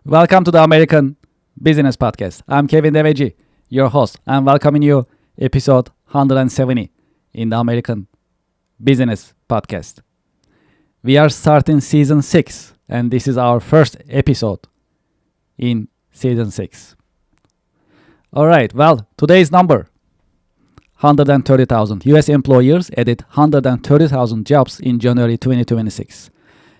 Welcome to the American Business Podcast. I'm Kevin Deveji, your host. I'm welcoming you episode 170 in the American Business Podcast. We are starting season 6 and this is our first episode in season 6. All right, well, today's number 130,000. US employers added 130,000 jobs in January 2026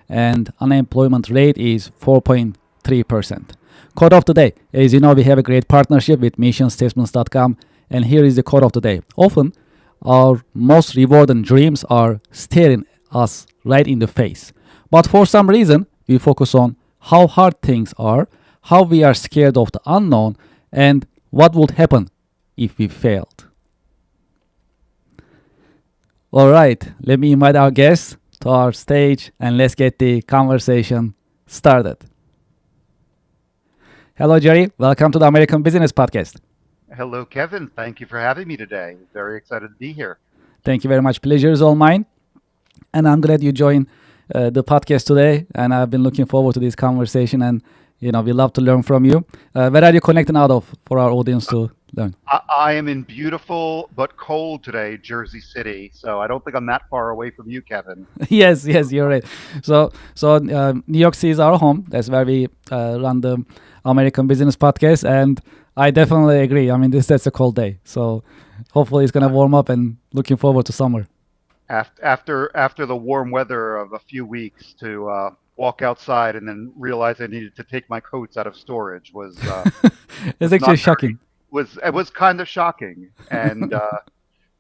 and unemployment rate is 4.3%. Quote of the day. As you know, we have a great partnership with missionstatements.com, and here is the quote of the day. Often, our most rewarding dreams are staring us right in the face. But for some reason, we focus on how hard things are, how we are scared of the unknown, and what would happen if we failed. All right, let me invite our guests to our stage and let's get the conversation started. Hello, Jerry. Welcome to the American Business Podcast. Hello, Kevin. Thank you for having me today. Very excited to be here. Thank you very much. Pleasure is all mine. And I'm glad you joined the podcast today. And I've been looking forward to this conversation. And, we love to learn from you. Where are you connecting out of for our audience to learn? I am in beautiful but cold today, Jersey City. So I don't think I'm that far away from you, Kevin. Yes, you're right. So New York City is our home. That's where we run the American Business Podcast. And I definitely agree. I mean, that's a cold day. So hopefully it's going to warm up and looking forward to summer. After the warm weather of a few weeks to walk outside and then realize I needed to take my coats out of storage It's was actually not shocking. it was kind of shocking and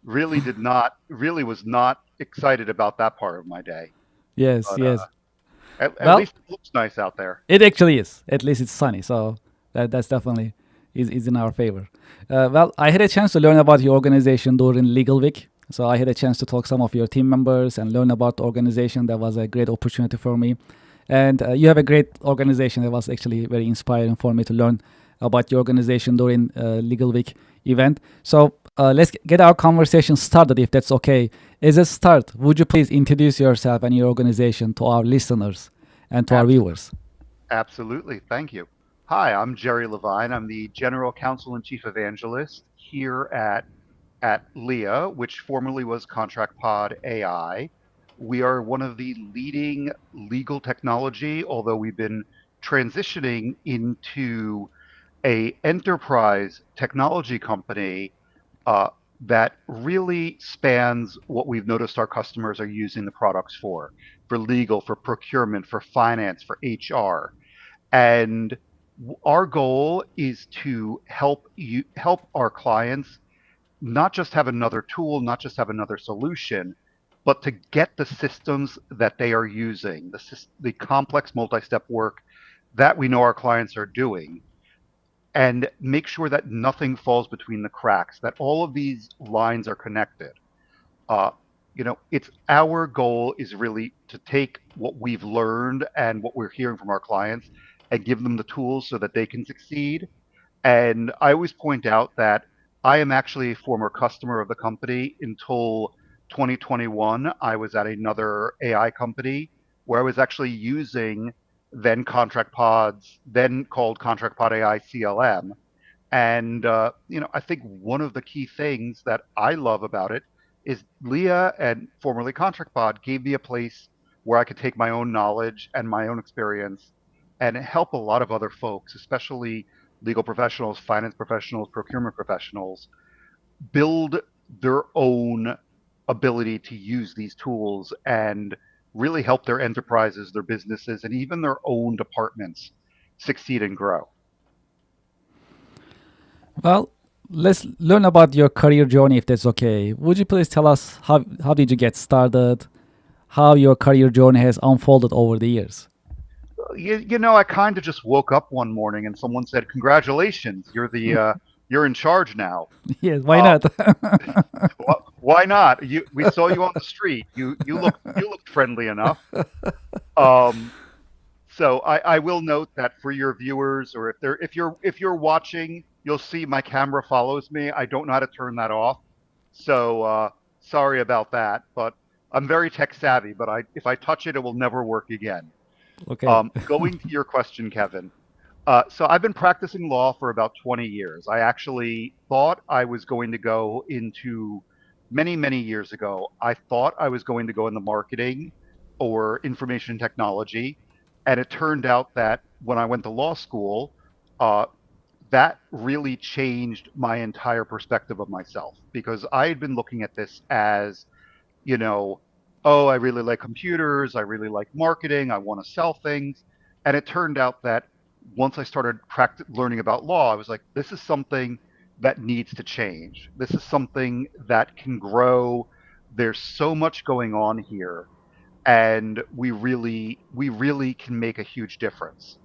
really was not excited about that part of my day. Yes, But yes. at Well, least it looks nice out there. it actually is. At least it's sunny. So that's definitely is in our favor. Well, I had a chance to learn about your organization during Legal Week. So I had a chance to talk to some of your team members and learn about the organization. That was a great opportunity for me. And you have a great organization. That was actually very inspiring for me to learn about your organization during Legal Week event. So let's get our conversation started, if that's okay. As a start, would you please introduce yourself and your organization to our listeners and to our viewers? Absolutely. Thank you. Hi, I'm Jerry Levine. I'm the General Counsel and Chief Evangelist here at Leah, which formerly was Contract Pod AI. We are one of the leading legal technology, although we've been transitioning into a enterprise technology company uh, that really spans what we've noticed our customers are using the products for legal, for procurement, for finance, for HR. And our goal is to help our clients not just have another tool, not just have another solution, but to get the systems that they are using, the complex multi-step work that we know our clients are doing, and make sure that nothing falls between the cracks, that all of these lines are connected. Uh, it's our goal is really to take what we've learned and what we're hearing from our clients and give them the tools so that they can succeed. And I always point out that I am actually a former customer of the company. Until 2021, I was at another AI company where I was actually using then Contract Pods, then called Contract Pod AI CLM. And I think one of the key things that I love about it is Leah and formerly Contract Pod gave me a place where I could take my own knowledge and my own experience and help a lot of other folks, especially legal professionals, finance professionals, procurement professionals, build their own ability to use these tools and really help their enterprises, their businesses, and even their own departments succeed and grow. Well, let's learn about your career journey, if that's okay. Would you please tell us how did you get started, how your career journey has unfolded over the years? I kind of just woke up one morning and someone said, "Congratulations, you're in charge now." Yes, why Uh, not? why not? We saw you on the street. You looked friendly enough. Um, so I will note that for your viewers, or if you're watching, you'll see my camera follows me. I don't know how to turn that off, so sorry about that. But I'm very tech savvy. But if I touch it, it will never work again. Okay. Going to your question, Kevin, So I've been practicing law for about 20 years. I actually thought I was going to go into many, many years ago. I thought I was going to go into marketing or information technology. And it turned out that when I went to law school, uh, that really changed my entire perspective of myself because I had been looking at this as, you know, oh, I really like computers, I really like marketing, I want to sell things. And it turned out that once I started learning about law, I was like, this is something that needs to change. This is something that can grow. There's so much going on here, and we really can make a huge difference.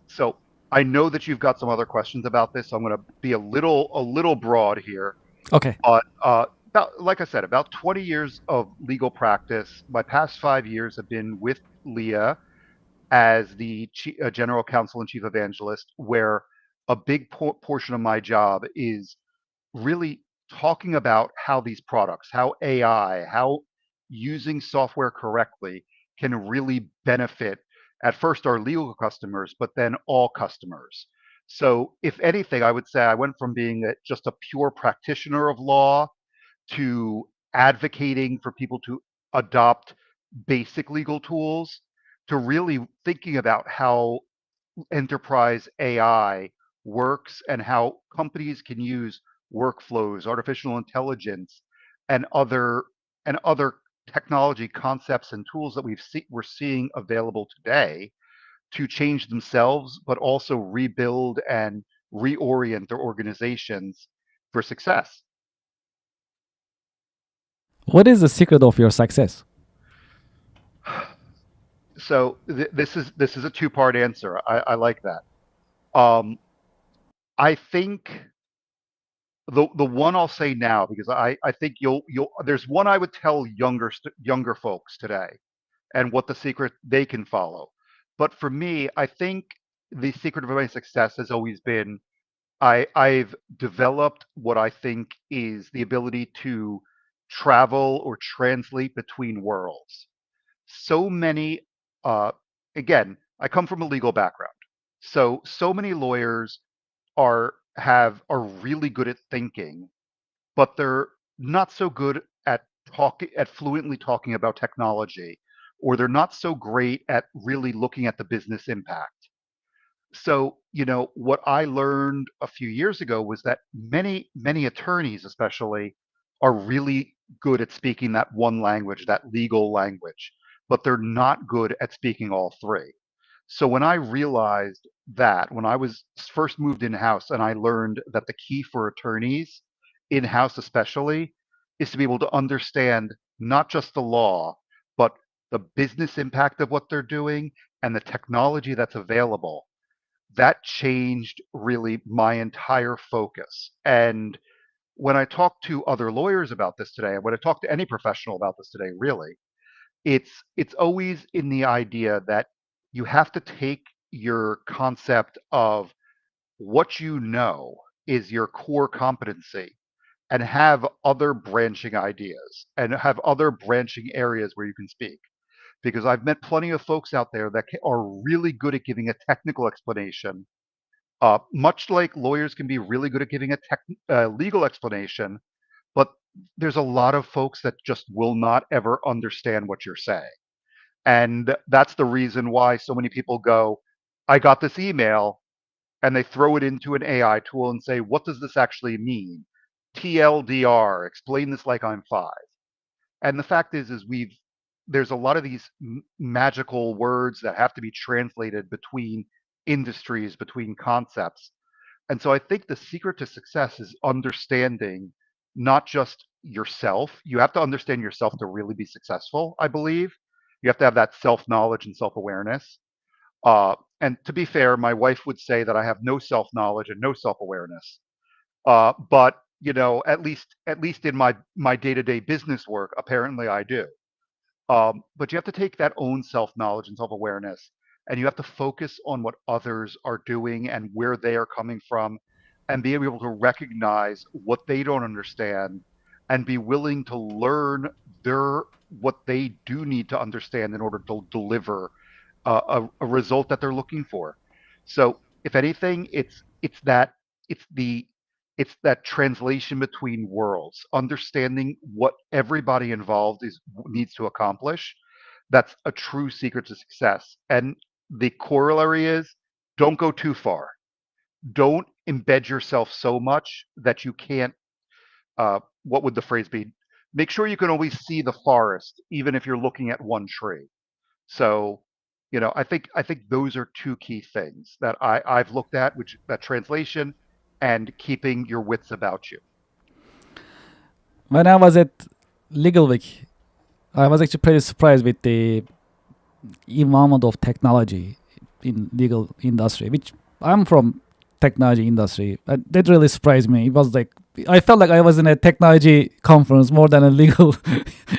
So I know that you've got some other questions about this, so I'm going to be a little broad here. Okay. But about, like I said, about 20 years of legal practice. My past 5 years have been with Leah as the general counsel and chief evangelist, where a big portion of my job is really talking about how these products, how AI, how using software correctly can really benefit at first our legal customers, but then all customers. So, if anything, I would say I went from being just a pure practitioner of law to advocating for people to adopt basic legal tools to really thinking about how enterprise AI works and how companies can use workflows, artificial intelligence, and other technology concepts and tools that we're seeing available today to change themselves, but also rebuild and reorient their organizations for success. What is the secret of your success? So this is a two-part answer. I like that. Um, I think the one I'll say now because I think you'll there's one I would tell younger folks today and what the secret they can follow. But for me, I think the secret of my success has always been I've developed what I think is the ability to travel or translate between worlds. So many uh, again, I come from a legal background. So many lawyers are really good at thinking, but they're not so good at fluently talking about technology, or they're not so great at really looking at the business impact. So, what I learned a few years ago was that many, many attorneys, especially, are really good at speaking that one language, that legal language, but they're not good at speaking all three. So, when I realized that, when I was first moved in house and I learned that the key for attorneys, in house especially, is to be able to understand not just the law, but the business impact of what they're doing and the technology that's available, that changed really my entire focus. And when I talk to other lawyers about this today, when I talk to any professional about this today, really, it's always in the idea that you have to take your concept of what you know is your core competency and have other branching ideas and have other branching areas where you can speak. Because I've met plenty of folks out there that are really good at giving a technical explanation, much like lawyers can be really good at giving a legal explanation, but there's a lot of folks that just will not ever understand what you're saying. And that's the reason why so many people go, I got this email, and they throw it into an AI tool and say, what does this actually mean? TLDR, explain this like I'm five. And the fact is there's a lot of these magical words that have to be translated between industries, between concepts. And so I think the secret to success is understanding not just yourself. You have to understand yourself to really be successful, I believe. You have to have that self knowledge and self awareness. And to be fair, my wife would say that I have no self knowledge and no self awareness. But at least in my day to day business work, apparently I do. But you have to take that own self knowledge and self awareness, and you have to focus on what others are doing and where they are coming from, and be able to recognize what they don't understand, and be willing to learn their what they do need to understand in order to deliver a result that they're looking for. So if anything, it's the it's that translation between worlds, understanding what everybody involved is needs to accomplish. That's a true secret to success. And the corollary is don't go too far. Don't embed yourself so much that you can't. What would the phrase be? Make sure you can always see the forest, even if you're looking at one tree. So, I think those are two key things that I've looked at, which that translation and keeping your wits about you. When I was at Legal Week, I was actually pretty surprised with the involvement of technology in legal industry, which I'm from technology industry. That really surprised me. It was like I felt like I was in a technology conference more than a legal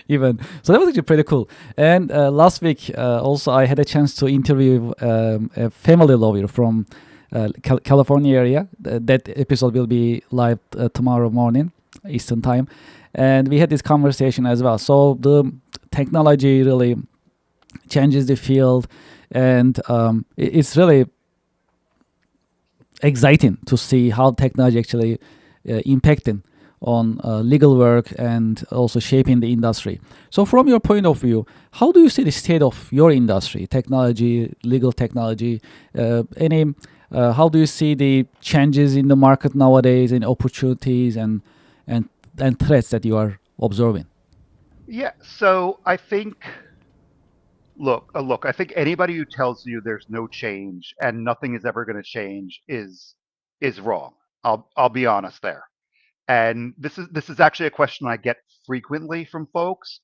event. So that was actually pretty cool. And last week, also I had a chance to interview a family lawyer from California area. That episode will be live tomorrow morning, Eastern time, and we had this conversation as well. So the technology really changes the field, and it's really exciting to see how technology actually impacting on legal work and also shaping the industry. So, from your point of view, how do you see the state of your industry, technology, legal technology? Any How do you see the changes in the market nowadays, and opportunities and and threats that you are observing? Yeah. So I think, look. I think anybody who tells you there's no change and nothing is ever going to change is wrong. I'll be honest there. And this is actually a question I get frequently from folks,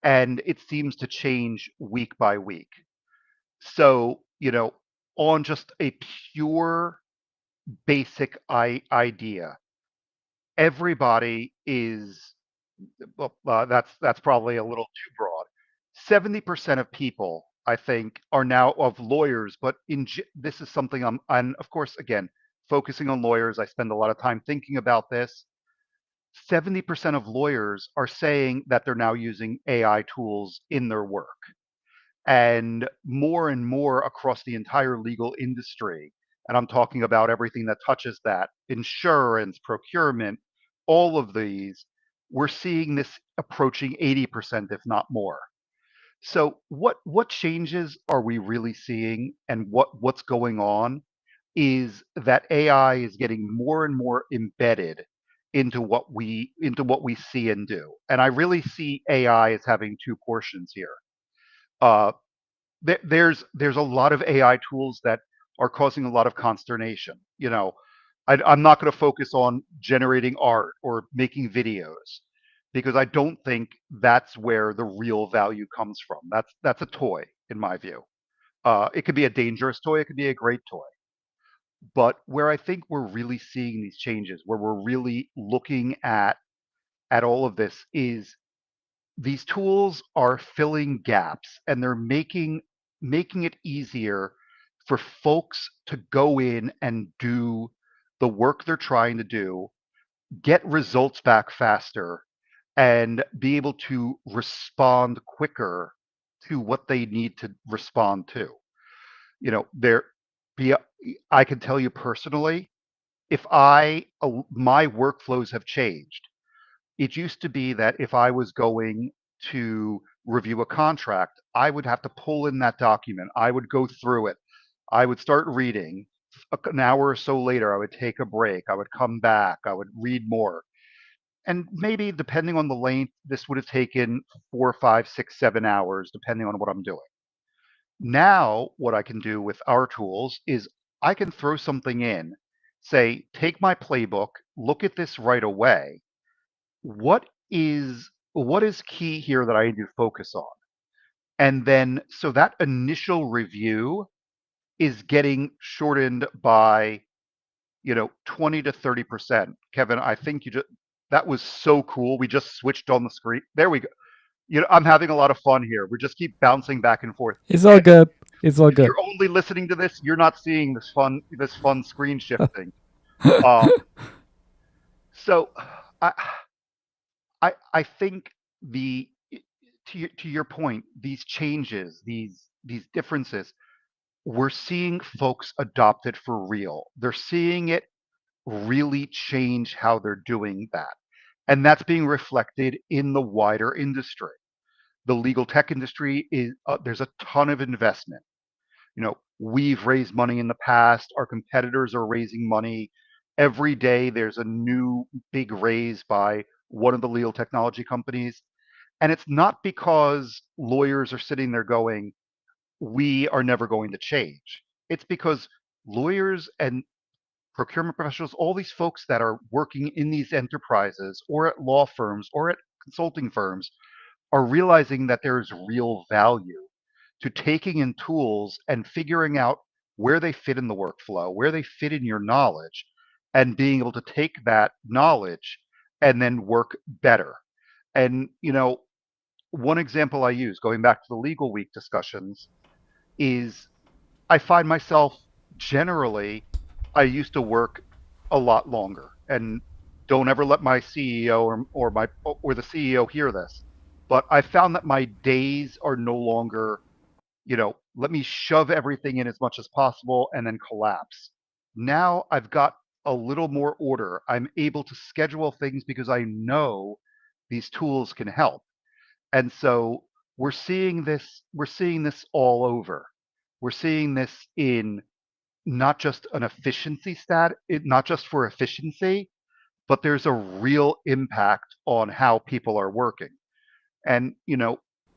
and it seems to change week by week. So, on just a pure basic idea, everybody is, well, that's probably a little too broad. 70% of people, I think, are now of lawyers, but this is something I'm, of course, again, focusing on lawyers. I spend a lot of time thinking about this. 70% of lawyers are saying that they're now using AI tools in their work, and more across the entire legal industry. And I'm talking about everything that touches that: insurance, procurement, all of these. We're seeing this approaching 80%, if not more. So what changes are we really seeing, and what's going on is that AI is getting more and more embedded into what we see and do. And I really see AI as having two portions here. Uh, there's a lot of AI tools that are causing a lot of consternation. I'm not going to focus on generating art or making videos because I don't think that's where the real value comes from. That's a toy, in my view. It could be a dangerous toy, it could be a great toy. But where I think we're really seeing these changes, where we're really looking at all of this, is these tools are filling gaps, and they're making it easier for folks to go in and do the work they're trying to do, get results back faster, and be able to respond quicker to what they need to respond to. There be I can tell you personally, if my workflows have changed. It used to be that if I was going to review a contract, I would have to pull in that document. I would go through it. I would start reading. An hour or so later, I would take a break. I would come back. I would read more. And maybe depending on the length, this would have taken 4, 5, 6, 7 hours, depending on what I'm doing. Now, what I can do with our tools is I can throw something in, say, take my playbook, look at this right away. What is key here that I need to focus on? And then so that initial review is getting shortened by, 20 to 30%. Kevin, I think that was so cool. We just switched on the screen. There we go. I'm having a lot of fun here. We just keep bouncing back and forth. It's all good. It's all If good. you're only listening to this, you're not seeing this fun screen shifting. Um, so I I think to your point, these changes, these differences, we're seeing folks adopt it for real. They're seeing it really change how they're doing that. And that's being reflected in the wider industry. The legal tech industry is, there's a ton of investment. We've raised money in the past, our competitors are raising money. Every day there's a new big raise by one of the legal technology companies. And it's not because lawyers are sitting there going, we are never going to change. It's because lawyers and procurement professionals, all these folks that are working in these enterprises or at law firms or at consulting firms are realizing that there's real value to taking in tools and figuring out where they fit in the workflow, where they fit in your knowledge, and being able to take that knowledge and then work better. And, one example I use, going back to the legal week discussions, is I find myself generally, I used to work a lot longer. And don't ever let my CEO or the CEO hear this. But I found that my days are no longer, let me shove everything in as much as possible and then collapse. Now I've got a little more order. I'm able to schedule things because I know these tools can help. And so we're seeing this all over. We're seeing this in not just an efficiency not just for efficiency, but there's a real impact on how people are working. And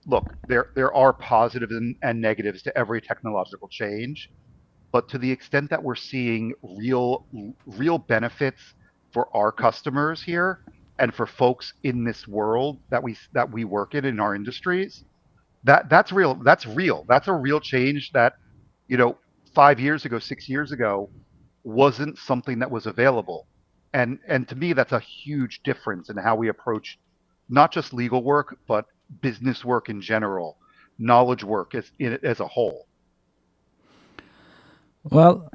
look, there are positives and negatives to every technological change, but to the extent that we're seeing real benefits for our customers here and for folks in this world that we work in our industries, that's real. That's real. That's a real change that, you know, 5 years ago, 6 years ago, wasn't something that was available. And to me, that's a huge difference in how we approach not just legal work, but business work in general, knowledge work as a whole. Well,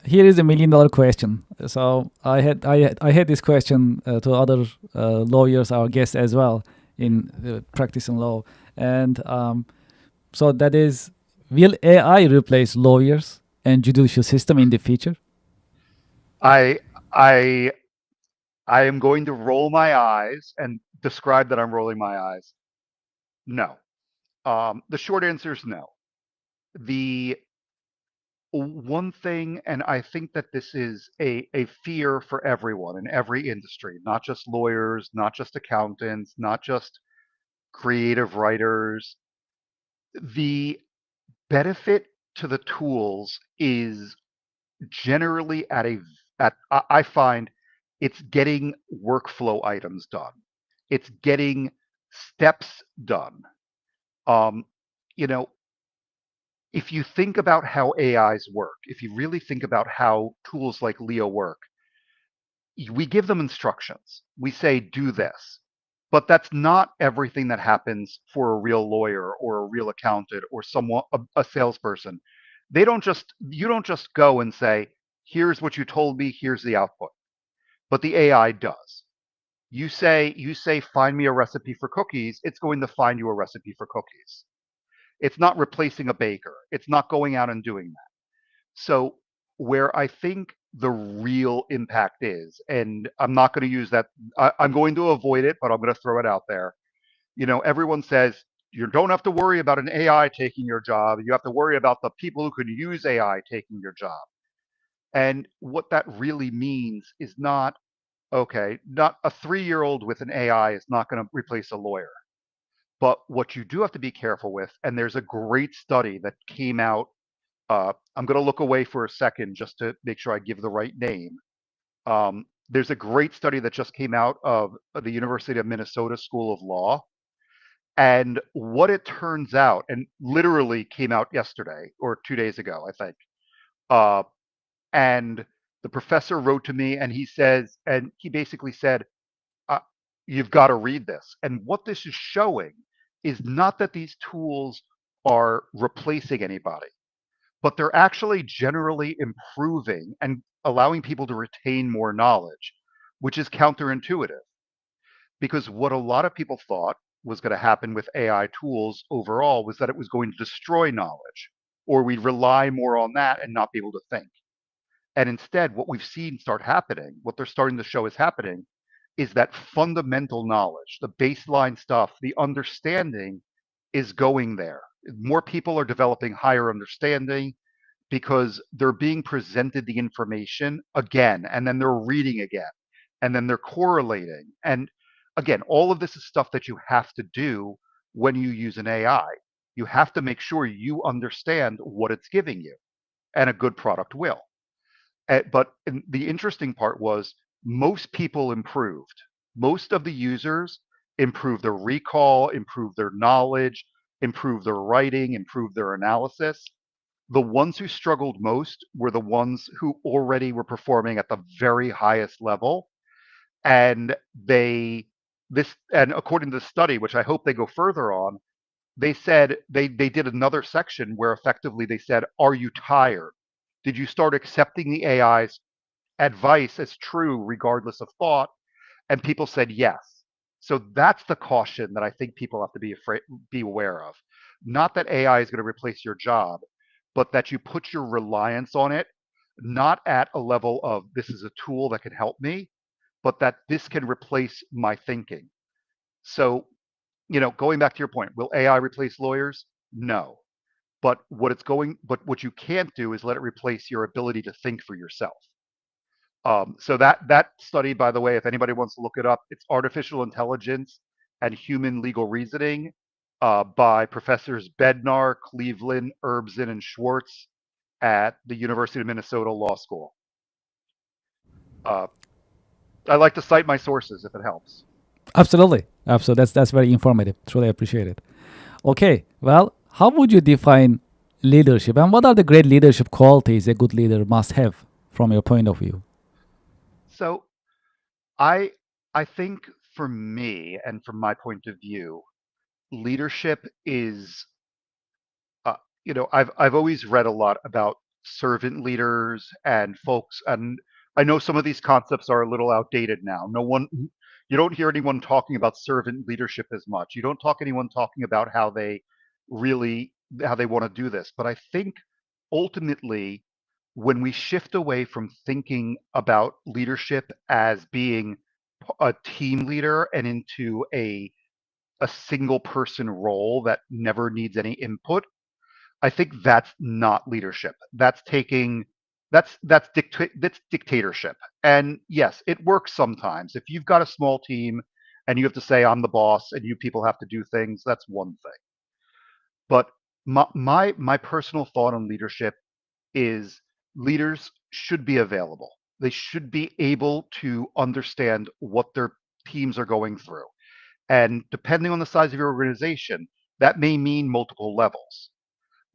here is $1 million question. So I had this question to other lawyers, our guests as well, in practicing law, and so that is, will AI replace lawyers and judicial system in the future? I I I am going to roll my eyes and describe that I'm rolling my eyes. No. The short answer is no. The one thing, and I think that this is a fear for everyone in every industry, not just lawyers, not just accountants, not just creative writers. The benefit to the tools is generally I find it's getting workflow items done. It's getting steps done. Um, you know, if you think about how AIs work, if you really think about how tools like Leo work, we give them instructions. We say, do this. But that's not everything that happens for a real lawyer or a real accountant or a salesperson. You don't just go and say, here's what you told me, here's the output. But the AI does. You say, find me a recipe for cookies, it's going to find you a recipe for cookies. It's not replacing a baker. It's not going out and doing that. So where I think the real impact is, and I'm not going to use that, I'm going to avoid it, but I'm going to throw it out there. Everyone says you don't have to worry about an AI taking your job. You have to worry about the people who could use AI taking your job. And what that really means is not, okay, not a 3-year-old with an AI is not going to replace a lawyer. But what you do have to be careful with, and there's a great study that came out. I'm going to look away for a second just to make sure I give the right name. There's a great study that just came out of the University of Minnesota School of Law. And what it turns out, and literally came out yesterday or 2 days ago, I think. Uh, and the professor wrote to me and he basically said, uh, you've got to read this. And what this is showing is not that these tools are replacing anybody, but they're actually generally improving and allowing people to retain more knowledge, which is counterintuitive. Because what a lot of people thought was going to happen with AI tools overall was that it was going to destroy knowledge. or we'd rely more on that and not be able to think. And instead, what we've seen start happening, what they're starting to show is happening, is that fundamental knowledge, the baseline stuff, the understanding is going there. More people are developing higher understanding because they're being presented the information again, and then they're reading again, and then they're correlating. And again, all of this is stuff that you have to do when you use an AI. You have to make sure you understand what it's giving you, and a good product will. But the interesting part was most people improved. Most of the users improved their recall, improved their knowledge, improved their writing, improved their analysis. The ones who struggled most were the ones who already were performing at the very highest level. And and according to the study, which I hope they go further on, they said they did another section where effectively they said, are you tired? Did you start accepting the AI's advice as true regardless of thought? And people said yes. So that's the caution that I think people have to be aware of. Not that AI is going to replace your job, but that you put your reliance on it, not at a level of this is a tool that can help me, but that this can replace my thinking. So, going back to your point, will AI replace lawyers? No. But what you can't do is let it replace your ability to think for yourself. So that study, by the way, if anybody wants to look it up, it's artificial intelligence and human legal reasoning by professors Bednar, Cleveland, Erbsen, and Schwartz at the University of Minnesota Law School. Uh, I like to cite my sources if it helps. Absolutely, absolutely. That's very informative. Truly appreciate it. Okay, well, how would you define leadership, and what are the great leadership qualities a good leader must have from your point of view? So I I think for me and from my point of view, leadership is uh, I've always read a lot about servant leaders and folks, and I know some of these concepts are a little outdated now. You don't hear anyone talking about servant leadership as much. You don't talk anyone talking about really how they want to do this. But I think ultimately, when we shift away from thinking about leadership as being a team leader and into a single person role that never needs any input, I think that's not leadership. That's dictatorship. And yes, it works sometimes. If you've got a small team and you have to say I'm the boss and you people have to do things, that's one thing. But my personal thought on leadership is leaders should be available. They should be able to understand what their teams are going through. And depending on the size of your organization, that may mean multiple levels.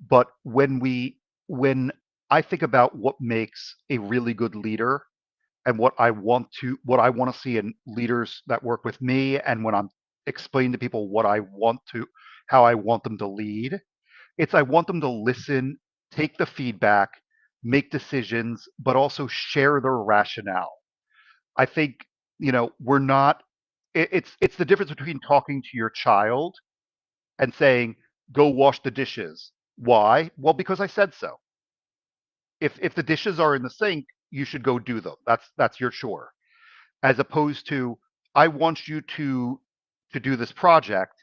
But when I think about what makes a really good leader and what I want to see in leaders that work with me, and when I'm explaining to people how I want them to lead, it's I want them to listen, take the feedback, make decisions, but also share their rationale. I think, we're not it's the difference between talking to your child and saying, go wash the dishes. Why? Well, because I said so. If the dishes are in the sink, you should go do them. That's your chore. As opposed to, I want you to do this project.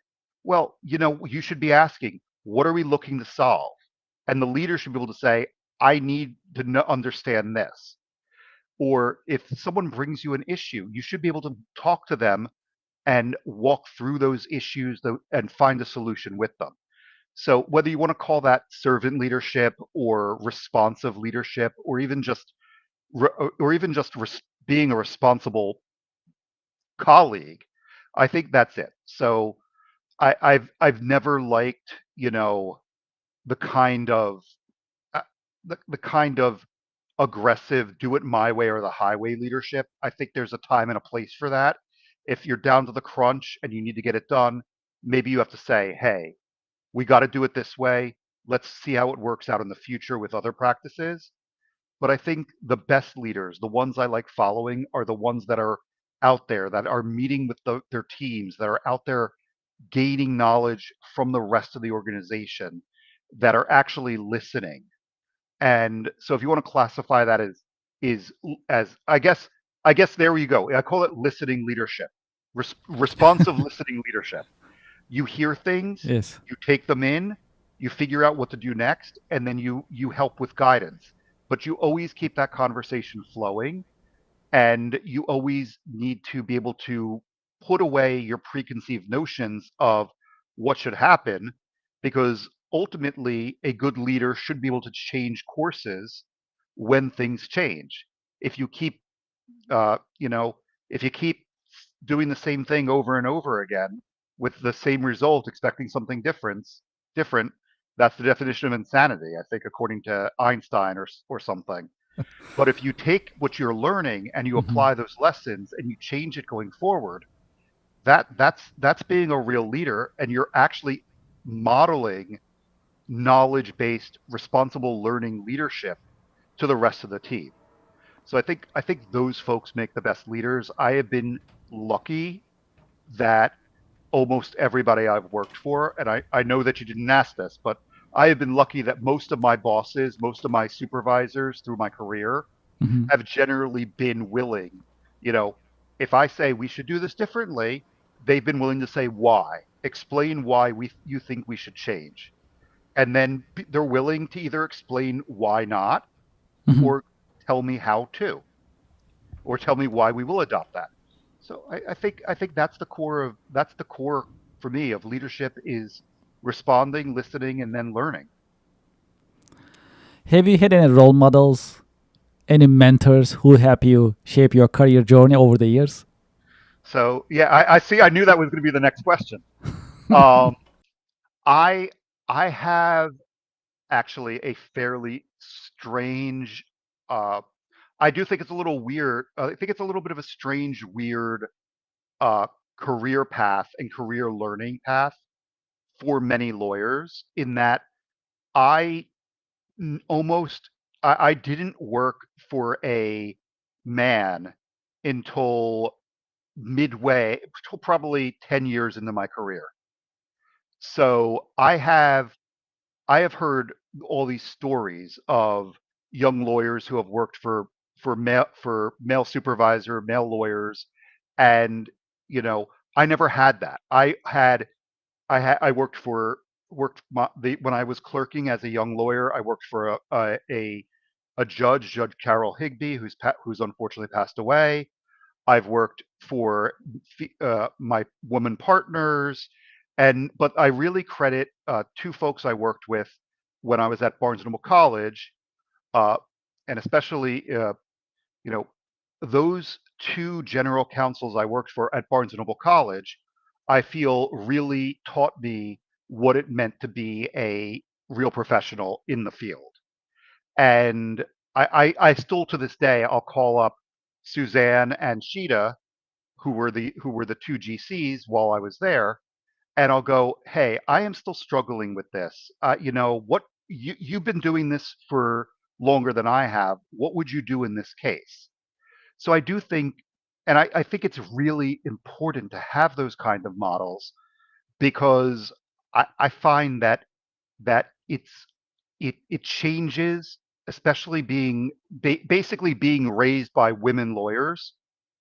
Well, you should be asking, what are we looking to solve? And the leader should be able to say, I need to understand this. Or if someone brings you an issue, you should be able to talk to them and walk through those issues and find a solution with them. So whether you want to call that servant leadership or responsive leadership, or even just being a responsible colleague, I think that's it. So I've never liked the kind of the kind of aggressive do it my way or the highway leadership. I think there's a time and a place for that. If you're down to the crunch and you need to get it done, maybe you have to say, hey, we got to do it this way. Let's see how it works out in the future with other practices. But I think the best leaders, the ones I like following, are the ones that are out there, that are meeting with their teams, that are out there gaining knowledge from the rest of the organization that are actually listening. And so if you want to classify that is as I guess there you go. I call it listening leadership. Responsive listening leadership. You hear things, Yes. you take them in, you figure out what to do next, and then you help with guidance. But you always keep that conversation flowing, and you always need to be able to put away your preconceived notions of what should happen, because ultimately a good leader should be able to change courses when things change. If you keep you know, if you keep doing the same thing over and over again with the same result, expecting something different, that's the definition of insanity, I think, according to Einstein or something. But if you take what you're learning and you Hmm. apply those lessons and you change it going forward, that's being a real leader, and you're actually modeling knowledge-based, responsible learning leadership to the rest of the team. So I think those folks make the best leaders. I have been lucky that almost everybody I've worked for, and I know that you didn't ask this, but I have been lucky that most of my bosses, most of my supervisors through my career Hmm. have generally been willing. You know, if I say we should do this differently, they've been willing to say why, explain why you think we should change. And then they're willing to either explain why not Hmm. or tell me how to, or tell me why we will adopt that. So I think that's the core for me of leadership is responding, listening, and then learning. Have you had any role models, any mentors who help you shape your career journey over the years? So yeah, I see. I knew that was going to be the next question. Um, I I have actually a fairly strange. Uh, I do think it's a little weird. I think it's a little bit of a strange, weird uh, career path and career learning path for many lawyers. In that I almost I didn't work for a man until midway, till probably 10 years into my career. So I have heard all these stories of young lawyers who have worked for male supervisor, male lawyers, and you know, I never had that. I worked when I was clerking as a young lawyer. I worked for a judge, Judge Carol Higbee, who's unfortunately passed away. I've worked for my woman partners, but I really credit two folks I worked with when I was at Barnes and Noble College, uh, and especially you know those two general counsels I worked for at Barnes and Noble College. I feel really taught me what it meant to be a real professional in the field. And I still to this day I'll call up Suzanne and Sheeta, who were the two GCs while I was there, and I'll go, "Hey, I am still struggling with this. What you've been doing this for longer than I have. What would you do in this case?" So I do think, and I think it's really important to have those kind of models, because I find that it changes, especially basically being raised by women lawyers,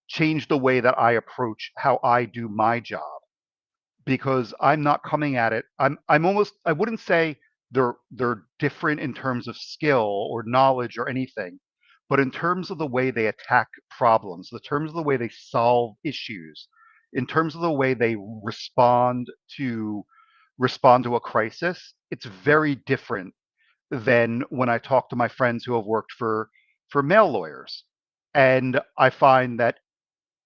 change the way that I approach how I do my job, because I'm not coming at it. I'm almost, I wouldn't say they're different in terms of skill or knowledge or anything, but in terms of the way they attack problems, the terms of the way they solve issues, in terms of the way they to respond to a crisis, it's very different than when I talk to my friends who have worked for male lawyers. And I find that,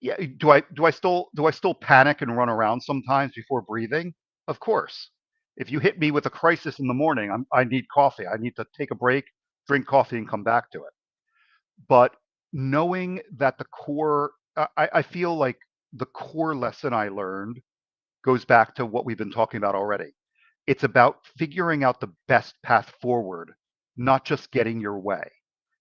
yeah, do I still panic and run around sometimes before breathing? Of course. If you hit me with a crisis in the morning, I need coffee. I need to take a break, drink coffee, and come back to it. But knowing that I feel like the core lesson I learned goes back to what we've been talking about already. It's about figuring out the best path forward, not just getting your way.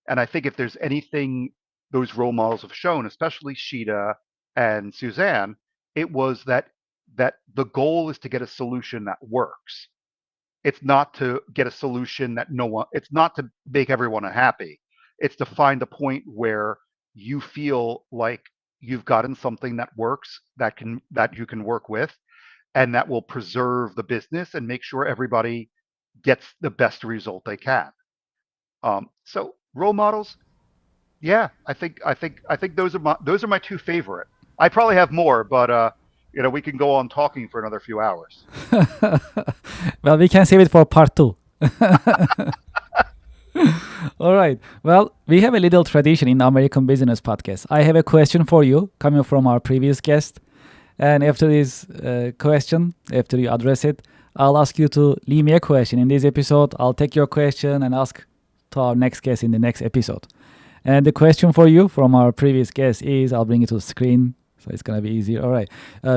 And I think if there's anything those role models have shown, especially Sheeta and Suzanne, it was that the goal is to get a solution that works. It's not to get a solution that no one, it's not to make everyone happy. It's to find a point where you feel like you've gotten something that works, that you can work with, and that will preserve the business and make sure everybody gets the best result they can. So role models, yeah, I think those are my two favorite. I probably have more, but we can go on talking for another few hours. Well, we can save it for part two. All right. Well, we have a little tradition in American Business Podcast. I have a question for you coming from our previous guest. And after this question, after you address it, I'll ask you to leave me a question in this episode. I'll take your question and ask to our next guest in the next episode. And the question for you from our previous guest is, I'll bring it to the screen so it's going to be easier. All right.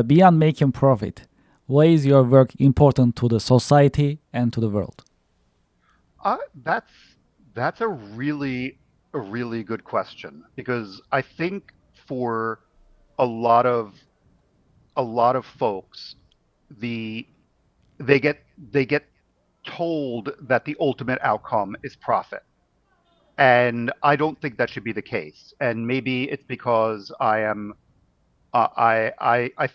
Beyond making profit, why is your work important to the society and to the world? Uh, that's that's a really good question, because I think for a lot of folks, the they get told that the ultimate outcome is profit. And I don't think that should be the case. And maybe it's because I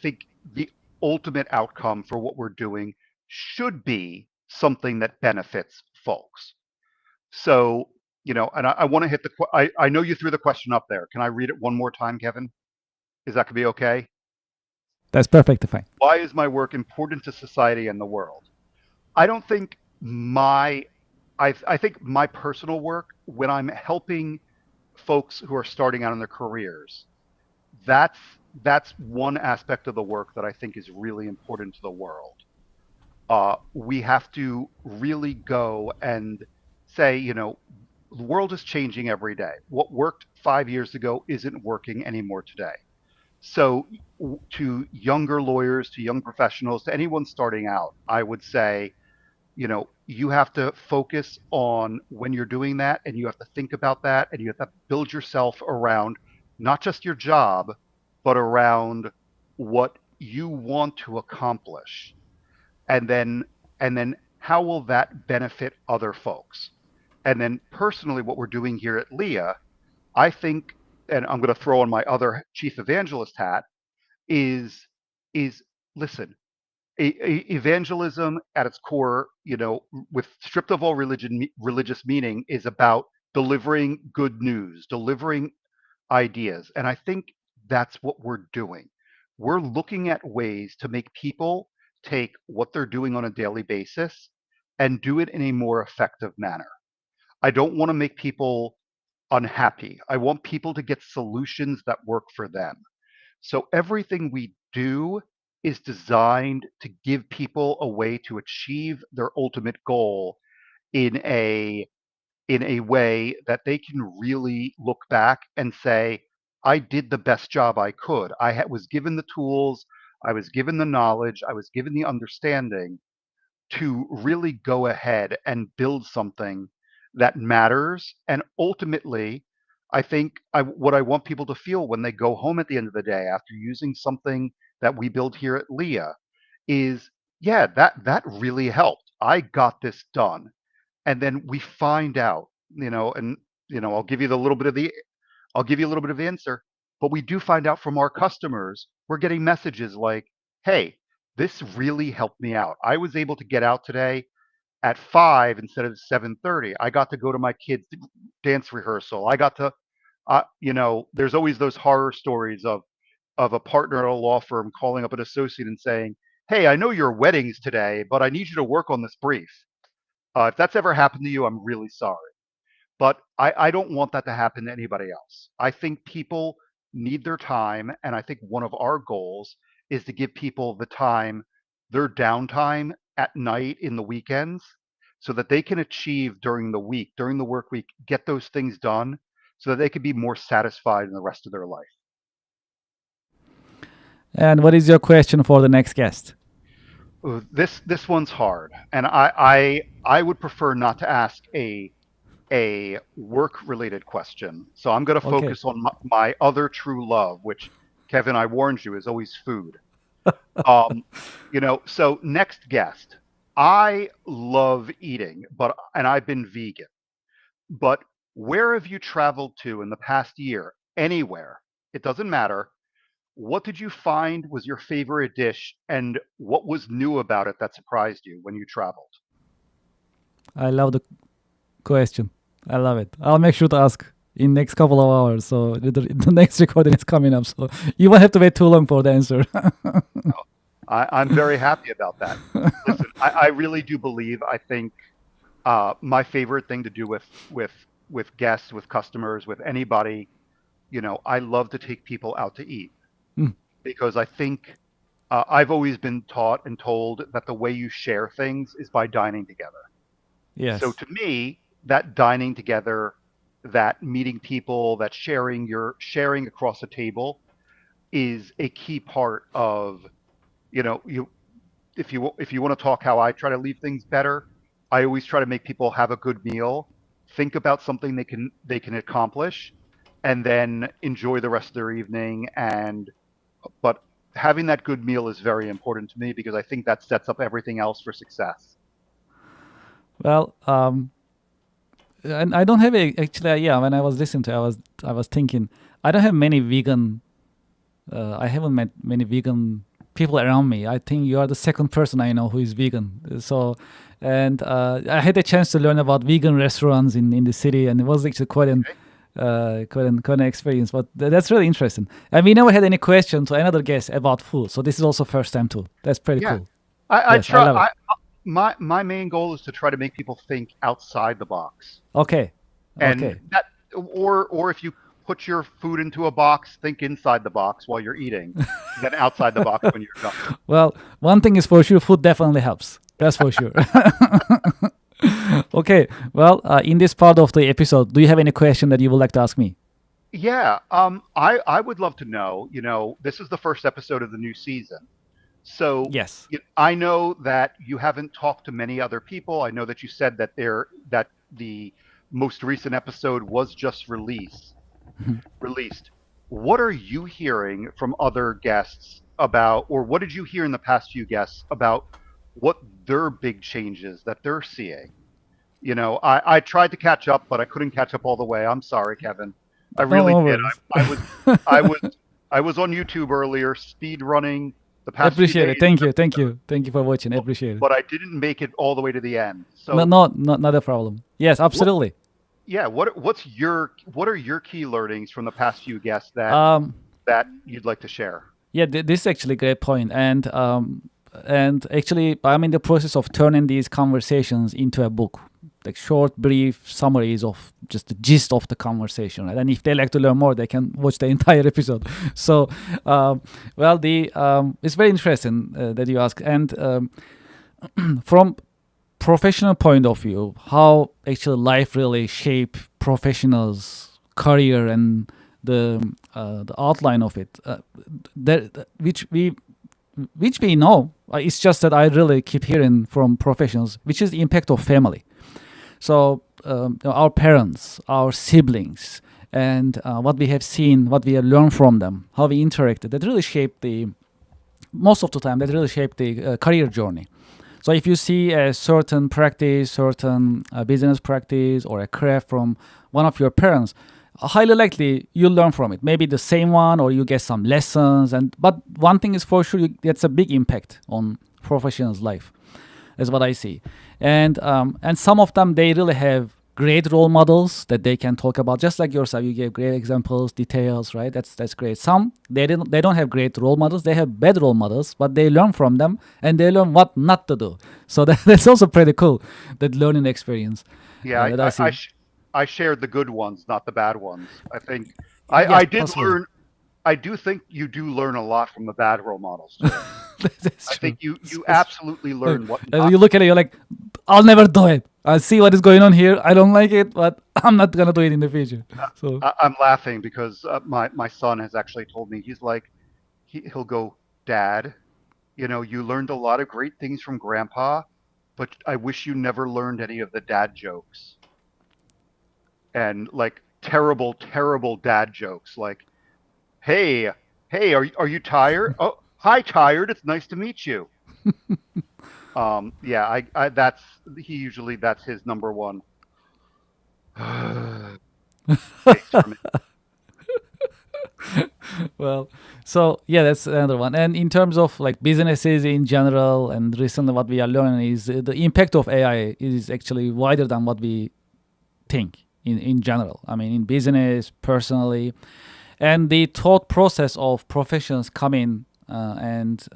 think the ultimate outcome for what we're doing should be something that benefits folks. So, and I want to hit I know you threw the question up there. Can I read it one more time, Kevin? Is that could be okay? That's perfectly fine. Why is my work important to society and the world? I don't think my I think my personal work, when I'm helping folks who are starting out in their careers, that's that's one aspect of the work that I think is really important to the world. We have to really go and say, the world is changing every day. What worked 5 years ago isn't working anymore today. So, to younger lawyers, to young professionals, to anyone starting out, I would say, you have to focus on when you're doing that, and you have to think about that, and you have to build yourself around not just your job, but around what you want to accomplish. And then how will that benefit other folks? And then personally, what we're doing here at Leah, I think, and I'm going to throw on my other chief evangelist hat, is is listen, evangelism at its core, with stripped of all religious meaning, is about delivering good news, delivering ideas. And I think that's what we're doing. We're looking at ways to make people take what they're doing on a daily basis and do it in a more effective manner. I don't want to make people unhappy. I want people to get solutions that work for them. So everything we do is designed to give people a way to achieve their ultimate goal in a way that they can really look back and say, I did the best job I could. Was given the tools, I was given the knowledge, I was given the understanding to really go ahead and build something that matters. And ultimately, I think what I want people to feel when they go home at the end of the day after using something that we build here at Leah is, yeah, that really helped. I got this done. And then we find out, and I'll give you a little bit of answer, but we do find out from our customers, we're getting messages like, hey, this really helped me out. I was able to get out today at 5 instead of 7:30. I got to go to my kids' dance rehearsal. I got to, there's always those horror stories of a partner at a law firm calling up an associate and saying, hey, I know your wedding's today, but I need you to work on this brief. If that's ever happened to you, I'm really sorry. But I don't want that to happen to anybody else. I think people need their time. And I think one of our goals is to give people the time, their downtime at night in the weekends, so that they can achieve during the week, during the work week, get those things done so that they can be more satisfied in the rest of their life. And what is your question for the next guest? This one's hard. And I would prefer not to ask a work related question. So I'm going to Okay. focus on my other true love, which, Kevin, I warned you, is always food. Um, so next guest. I love eating, and I've been vegan. But where have you traveled to in the past year? Anywhere. It doesn't matter. What did you find was your favorite dish, and what was new about it that surprised you when you traveled? I love the question. I love it. I'll make sure to ask in next couple of hours. So the next recording is coming up. So you won't have to wait too long for the answer. I'm very happy about that. Listen, I really do believe. I think my favorite thing to do with guests, with customers, with anybody, I love to take people out to eat Mm, because I think I've always been taught and told that the way you share things is by dining together. So yes. to me, that dining together, that meeting people, that sharing across a table is a key part of, you if you want to talk how I try to leave things better, I always try to make people have a good meal, think about something they can accomplish, and then enjoy the rest of their evening. And but having that good meal is very important to me because I think that sets up everything else for success. Well, and I don't have actually. Yeah, when I was listening to, I was thinking I don't have many vegan. I haven't met many vegan people around me. I think you are the second person I know who is vegan. So, and I had a chance to learn about vegan restaurants in the city, and it was actually Okay. quite an experience. But that's really interesting. And we never had any question to another guest about food, so this is also first time too. That's pretty Yeah. cool. I Yes, I try. love it. My main goal is to try to make people think outside the box, Okay, and okay. or if you put your food into a box, think inside the box while you're eating, then outside the box when you're done. Well, one thing is for sure, food definitely helps. That's for sure. Okay. Well, in this part of the episode, do you have any question that you would like to ask me? Yeah. I would love to know. This is the first episode of the new season. So Yes. I know that you haven't talked to many other people. I know that you said that the most recent episode was just released. What are you hearing from other guests about, or what did you hear in the past few guests about what their big changes that they're seeing? I tried to catch up, but I couldn't catch up all the way. I'm sorry, Kevin. I No, really no did. worries. I was I was I was on YouTube earlier, speed running the past few Appreciate it. days, Thank you. Thank you. Thank you for watching. but Appreciate it. but I didn't make it all the way to the end. No, So no, not a problem. Yes, what? absolutely. Yeah. What are your key learnings from the past few guests Um, that you'd like to share? yeah, this is actually a great point, and actually, I'm in the process of turning these conversations into a book, like short, brief summaries of just the gist of the conversation. Right? And if they like to learn more, they can watch the entire episode. So, well, the it's very interesting that you ask, and from professional point of view, how actually life really shape professionals' career and the outline of it, that which we know. It's just that I really keep hearing from professionals, which is the impact of family. So our parents, our siblings, and what we have seen, what we have learned from them, how we interacted, that really shaped the most of the time. That really shaped the career journey. So if you see a certain practice, certain business practice, or a craft from one of your parents, highly likely you'll learn from it. Maybe the same one, or you get some lessons. And but one thing is for sure, that's a big impact on professionals' life. Is what I see, and some of them they really have great role models that they can talk about. Just like yourself, you gave great examples, details, right? That's great. Some they don't have great role models. They have bad role models, but they learn from them and they learn what not to do. So that's also pretty cool. That learning experience Yeah, that I see. I shared the good ones, not the bad ones. I think Yes, I did possibly. learn. I do think you do learn a lot from the bad role models too. That's I think true. you That's absolutely true. learn what not You to look at it, you're like, I'll never do it. I see what is going on here. I don't like it, but I'm not gonna do it in the future. So I'm laughing because my son has actually told me he's like he'll go, Dad, you learned a lot of great things from Grandpa, but I wish you never learned any of the dad jokes and like terrible dad jokes like, hey, are you tired? Oh, hi, tired. It's nice to meet you. Yeah, I that's he usually that's his number one case for me. Well, so yeah, that's another one. And in terms of like businesses in general, and recently what we are learning is the impact of AI is actually wider than what we think in general. I mean, in business, personally, and the thought process of professions coming and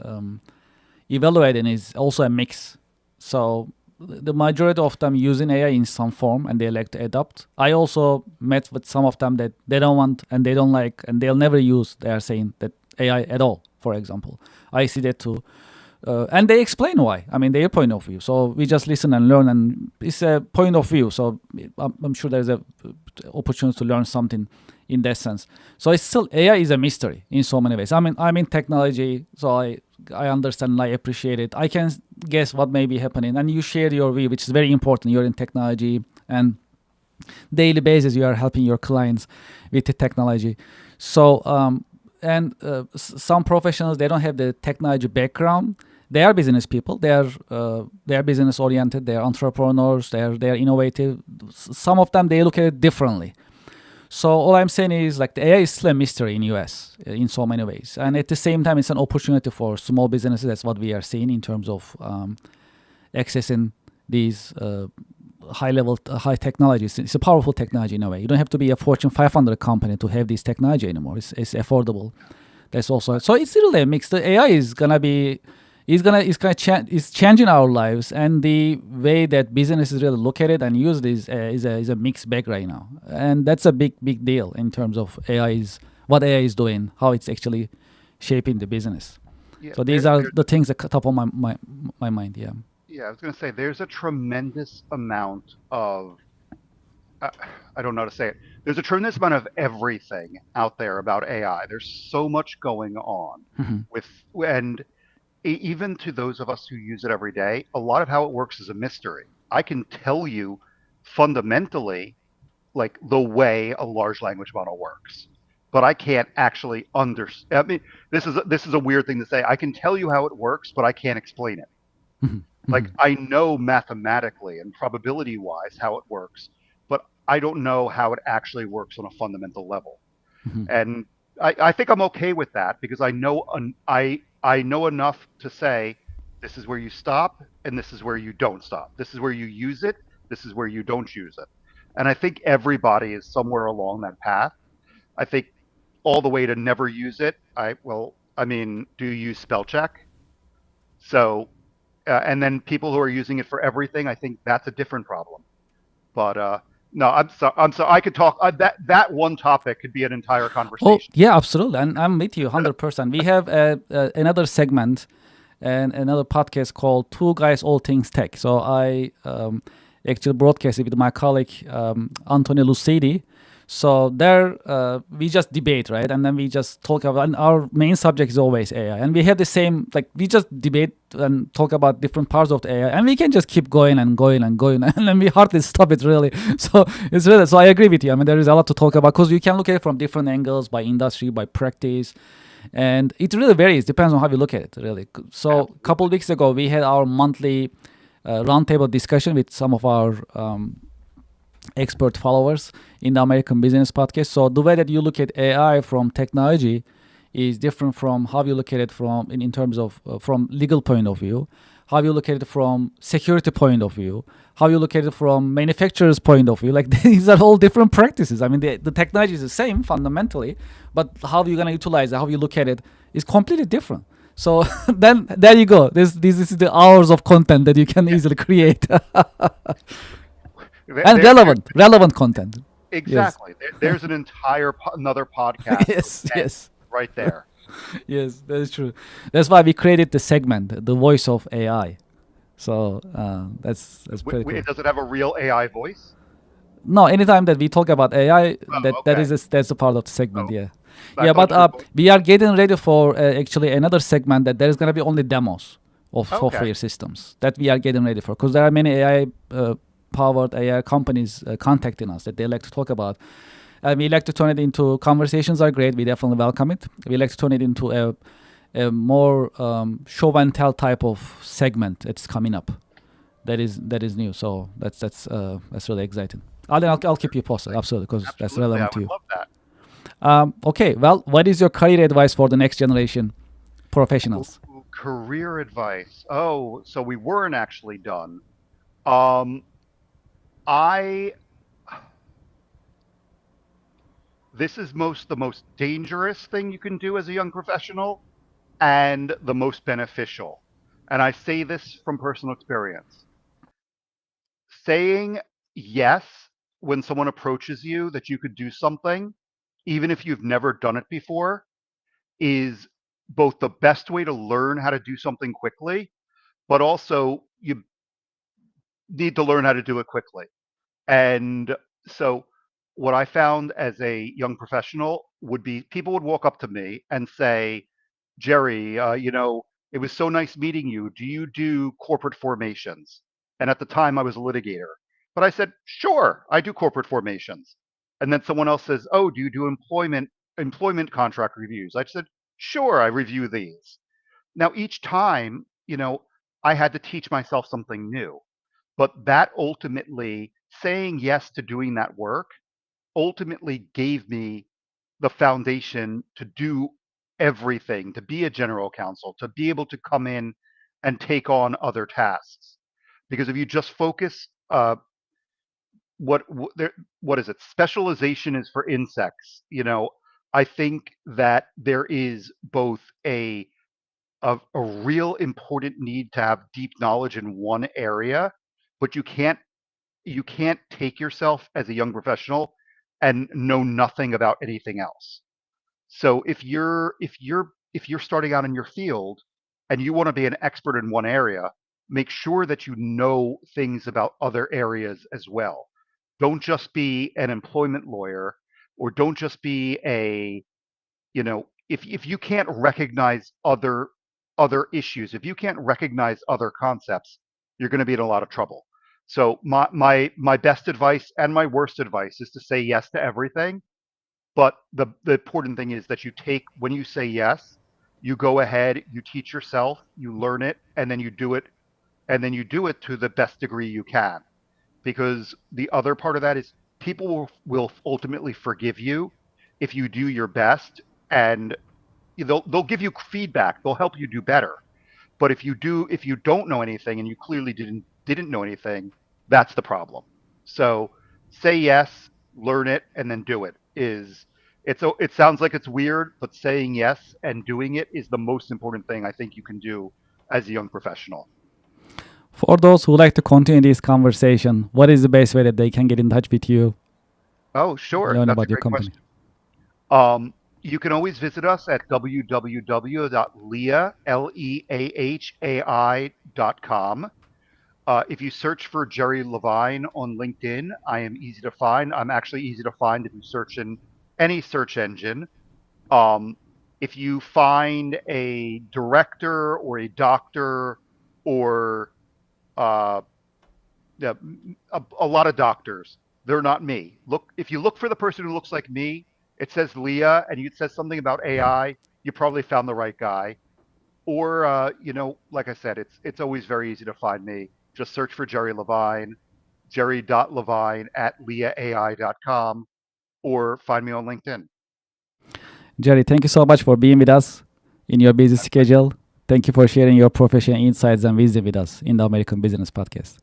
evaluating is also a mix. So the majority of them using AI in some form and they like to adopt. I also met with some of them that they don't want and they don't like and they'll never use. They are saying that AI at all, for example. I see that too. And they explain why. I mean, their point of view. So we just listen and learn, and it's a point of view. So I'm sure there's a opportunity to learn something in that sense. So it's still AI is a mystery in so many ways. I mean, I'm in technology, so I understand and I appreciate it. I can guess what may be happening, and you share your view, which is very important. You're in technology, and daily basis you are helping your clients with the technology. So and some professionals, they don't have the technology background. They are business people. They are business oriented. They are entrepreneurs. They are innovative. Some of them, they look at it differently. So all I'm saying is like the AI is still a mystery in US in so many ways, and at the same time, it's an opportunity for small businesses. That's what we are seeing in terms of accessing these high level, high technologies. It's a powerful technology in a way. You don't have to be a Fortune 500 company to have this technology anymore. It's affordable. That's also so. It's really a mix. The AI is gonna be is changing our lives, and the way that businesses really look at it and use it is a mixed bag right now, and that's a big deal in terms of AI is what AI is doing, how it's actually shaping the business. Yeah, So these are the things that top of my mind. Yeah. yeah, I was going to say there's a tremendous amount of uh, I don't know how to say it. There's a tremendous amount of everything out there about AI. There's so much going on Mhm. with and even to those of us who use it every day, a lot of how it works is a mystery. I can tell you fundamentally like the way a large language model works, but I can't actually understand. I mean, this is a weird thing to say. I can tell you how it works, but I can't explain it. Mhm. Like Mhm. I know mathematically and probability wise how it works, but I don't know how it actually works on a fundamental level. Mhm. And I think I'm okay with that because I know enough to say this is where you stop and this is where you don't stop. This is where you use it. This is where you don't use it. And I think everybody is somewhere along that path. I think all the way to never use it. I mean, do you use spell check? So, and then people who are using it for everything, I think that's a different problem. But no, I'm so I could talk that one topic could be an entire Oh conversation. yeah, absolutely, and I'm with you 100%. We have another segment and another podcast called Two Guys All Things Tech. So I actually broadcast it with my colleague Anthony Lucidi. So there we just debate, right? And then we just talk about, and our main subject is always AI. And we have the same, like we just debate and talk about different parts of the AI. And we can just keep going and going and going. And then we hardly stop it really. So it's really, so I agree with you. I mean, there is a lot to talk about because you can look at it from different angles, by industry, by practice, and it really varies, depends on how you look at it really. So a couple of Absolutely. weeks ago we had our monthly roundtable discussion with some of our expert followers in the American Business Podcast. So the way that you look at AI from technology is different from how you look at it from in terms of from legal point of view, how you look at it from security point of view, how you look at it from manufacturer's point of view. Like these are all different practices. I mean, the technology is the same fundamentally, but how you're gonna utilize it, how you look at it, is completely different. So then there you go. This is the hours of content that you can Yeah, easily create and there relevant content. Yes, exactly. There's an entire another podcast of yes, 10 yes, right there. yes. That is true. That's why we created the segment, the voice of AI. So that's pretty cool. Does it have a real AI voice? No, anytime that we talk about AI, Oh, that okay. is that's a part of the segment. Oh, Yeah, I yeah. thought But you were going. we are getting ready for actually another segment that there is gonna be only demos of Okay. software systems that we are getting ready for because there are many AI powered AI companies contacting us that they like to talk about. And we like to turn it into conversations are great. We definitely welcome it. We like to turn it into a more show and tell type of segment that's coming up. That is new. So that's really exciting. I'll keep you posted, absolutely, because that's Absolutely, I relevant to would you. love that. Okay, well, what is your career advice for the next generation professionals? Ooh, career advice. Oh, so we weren't actually done. Um, I this is the most dangerous thing you can do as a young professional and the most beneficial. And I say this from personal experience. Saying yes when someone approaches you that you could do something, even if you've never done it before, is both the best way to learn how to do something quickly, but also you need to learn how to do it quickly. And so what I found as a young professional would be people would walk up to me and say, Jerry, it was so nice meeting you. Do you do corporate formations? And at the time I was a litigator. But I said, sure, I do corporate formations. And then someone else says, oh, do you do employment contract reviews? I said, sure, I review these. Now each time, I had to teach myself something new. But that ultimately, saying yes to doing that work, ultimately gave me the foundation to do everything, to be a general counsel, to be able to come in and take on other tasks. Because if you just focus, what is it? Specialization is for insects. I think that there is both a real important need to have deep knowledge in one area, but you can't take yourself as a young professional and know nothing about anything else. So if you're starting out in your field and you want to be an expert in one area, make sure that you know things about other areas as well. Don't just be an employment lawyer, or don't just be if you can't recognize other issues, if you can't recognize other concepts, you're going to be in a lot of trouble. So my best advice and my worst advice is to say yes to everything. But the important thing is that when you say yes, you go ahead, you teach yourself, you learn it, and then you do it, to the best degree you can. Because the other part of that is people will ultimately forgive you if you do your best, and they'll give you feedback, they'll help you do better. But if you don't know anything and you clearly didn't know anything, that's the problem. So say yes, learn it, and then do it. It sounds like it's weird, but saying yes and doing it is the most important thing I think you can do as a young professional. For those who like to continue this conversation, what is the best way that they can get in touch with you, Oh, sure. learn That's a about your great company? question. You can always visit us at www.leahai.com. If you search for Jerry Levine on LinkedIn, I am easy to find. I'm actually easy to find if you search in any search engine. Um, if you find a director or a doctor or uh, yeah, a lot of doctors, they're not me. If you look for the person who looks like me, it says Leah, and it says something about AI. You probably found the right guy. Or like I said, it's always very easy to find me. Just search for Jerry Levine, jerry.levine at leahai.com, or find me on LinkedIn. Jerry, thank you so much for being with us in your busy My pleasure. schedule. Thank you for sharing your professional insights and wisdom with us in the American Business Podcast.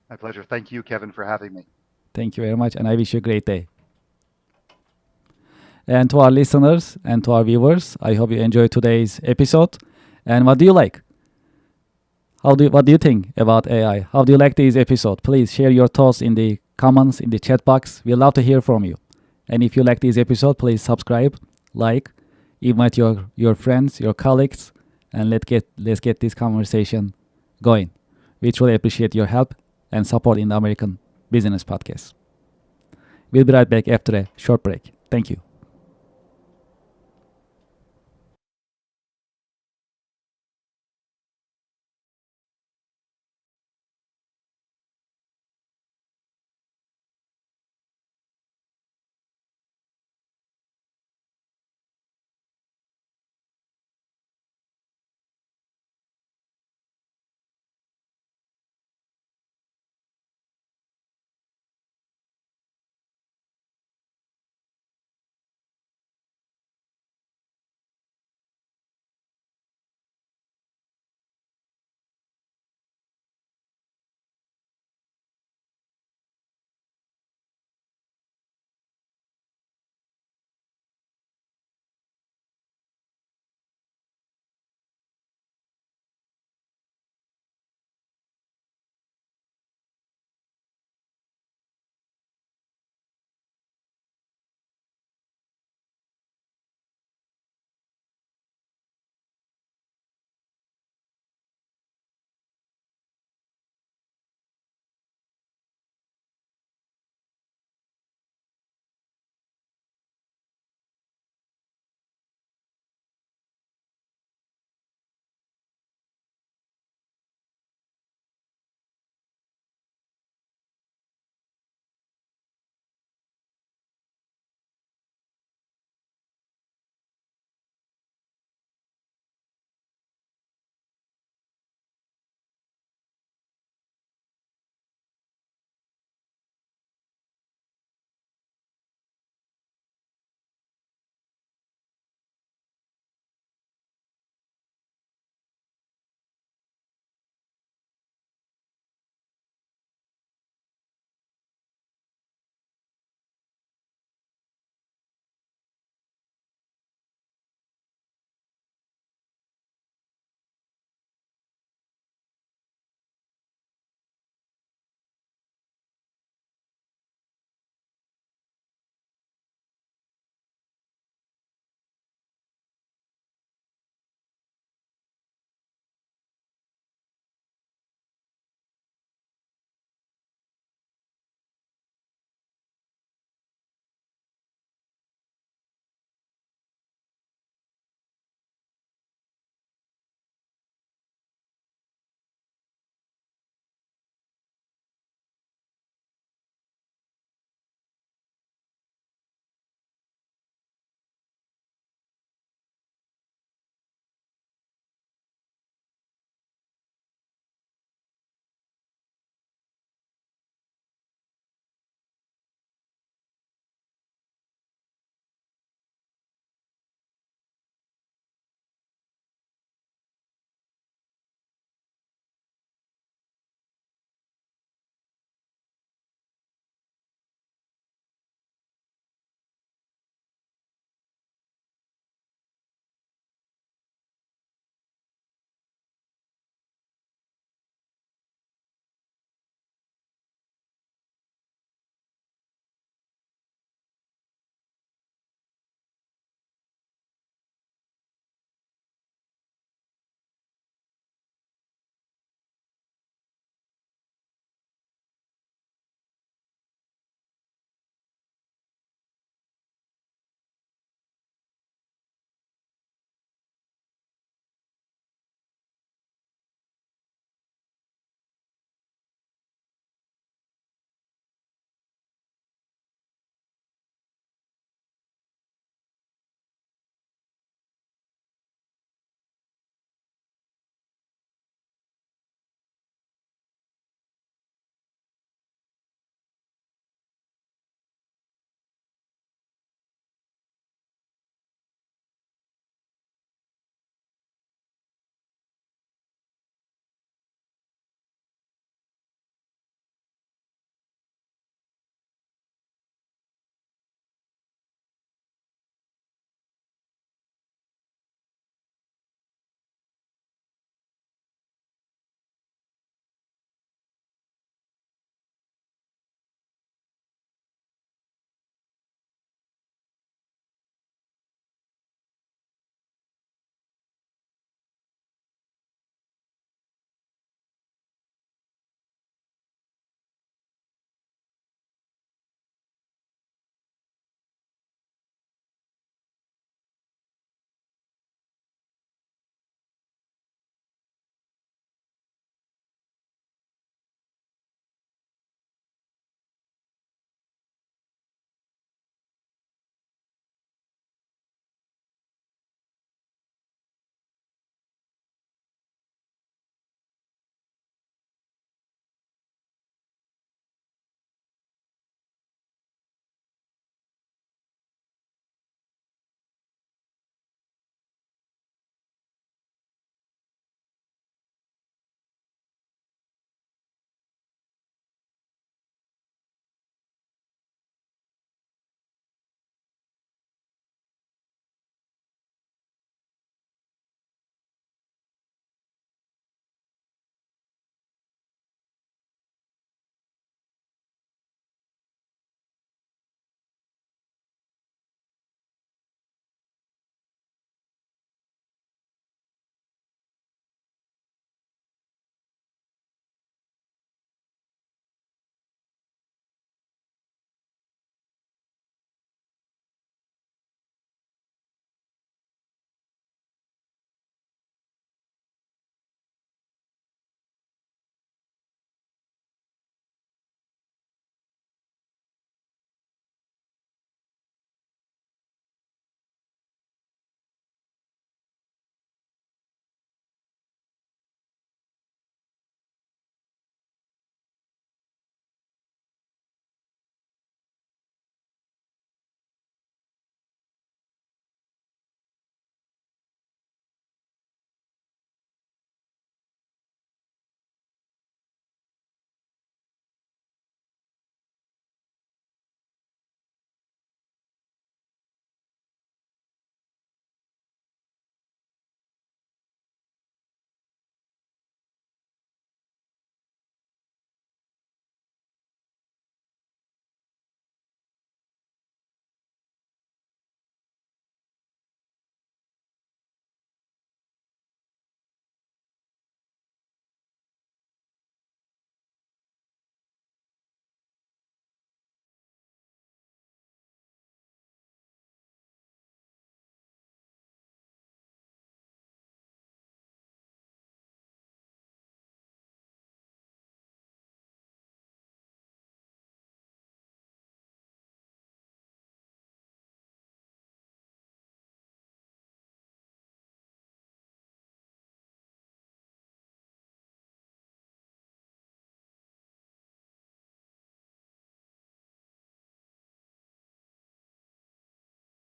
My pleasure. Thank you, Kevin, for having me. Thank you very much, and I wish you a great day. And to our listeners and to our viewers, I hope you enjoyed today's episode. And what do you like? What do you think about AI? How do you like this episode? Please share your thoughts in the comments in the chat box. We love to hear from you. And if you like this episode, please subscribe, like, invite your friends, your colleagues, and let's get this conversation going. We truly appreciate your help and support in the American Business Podcast. We'll be right back after a short break. Thank you.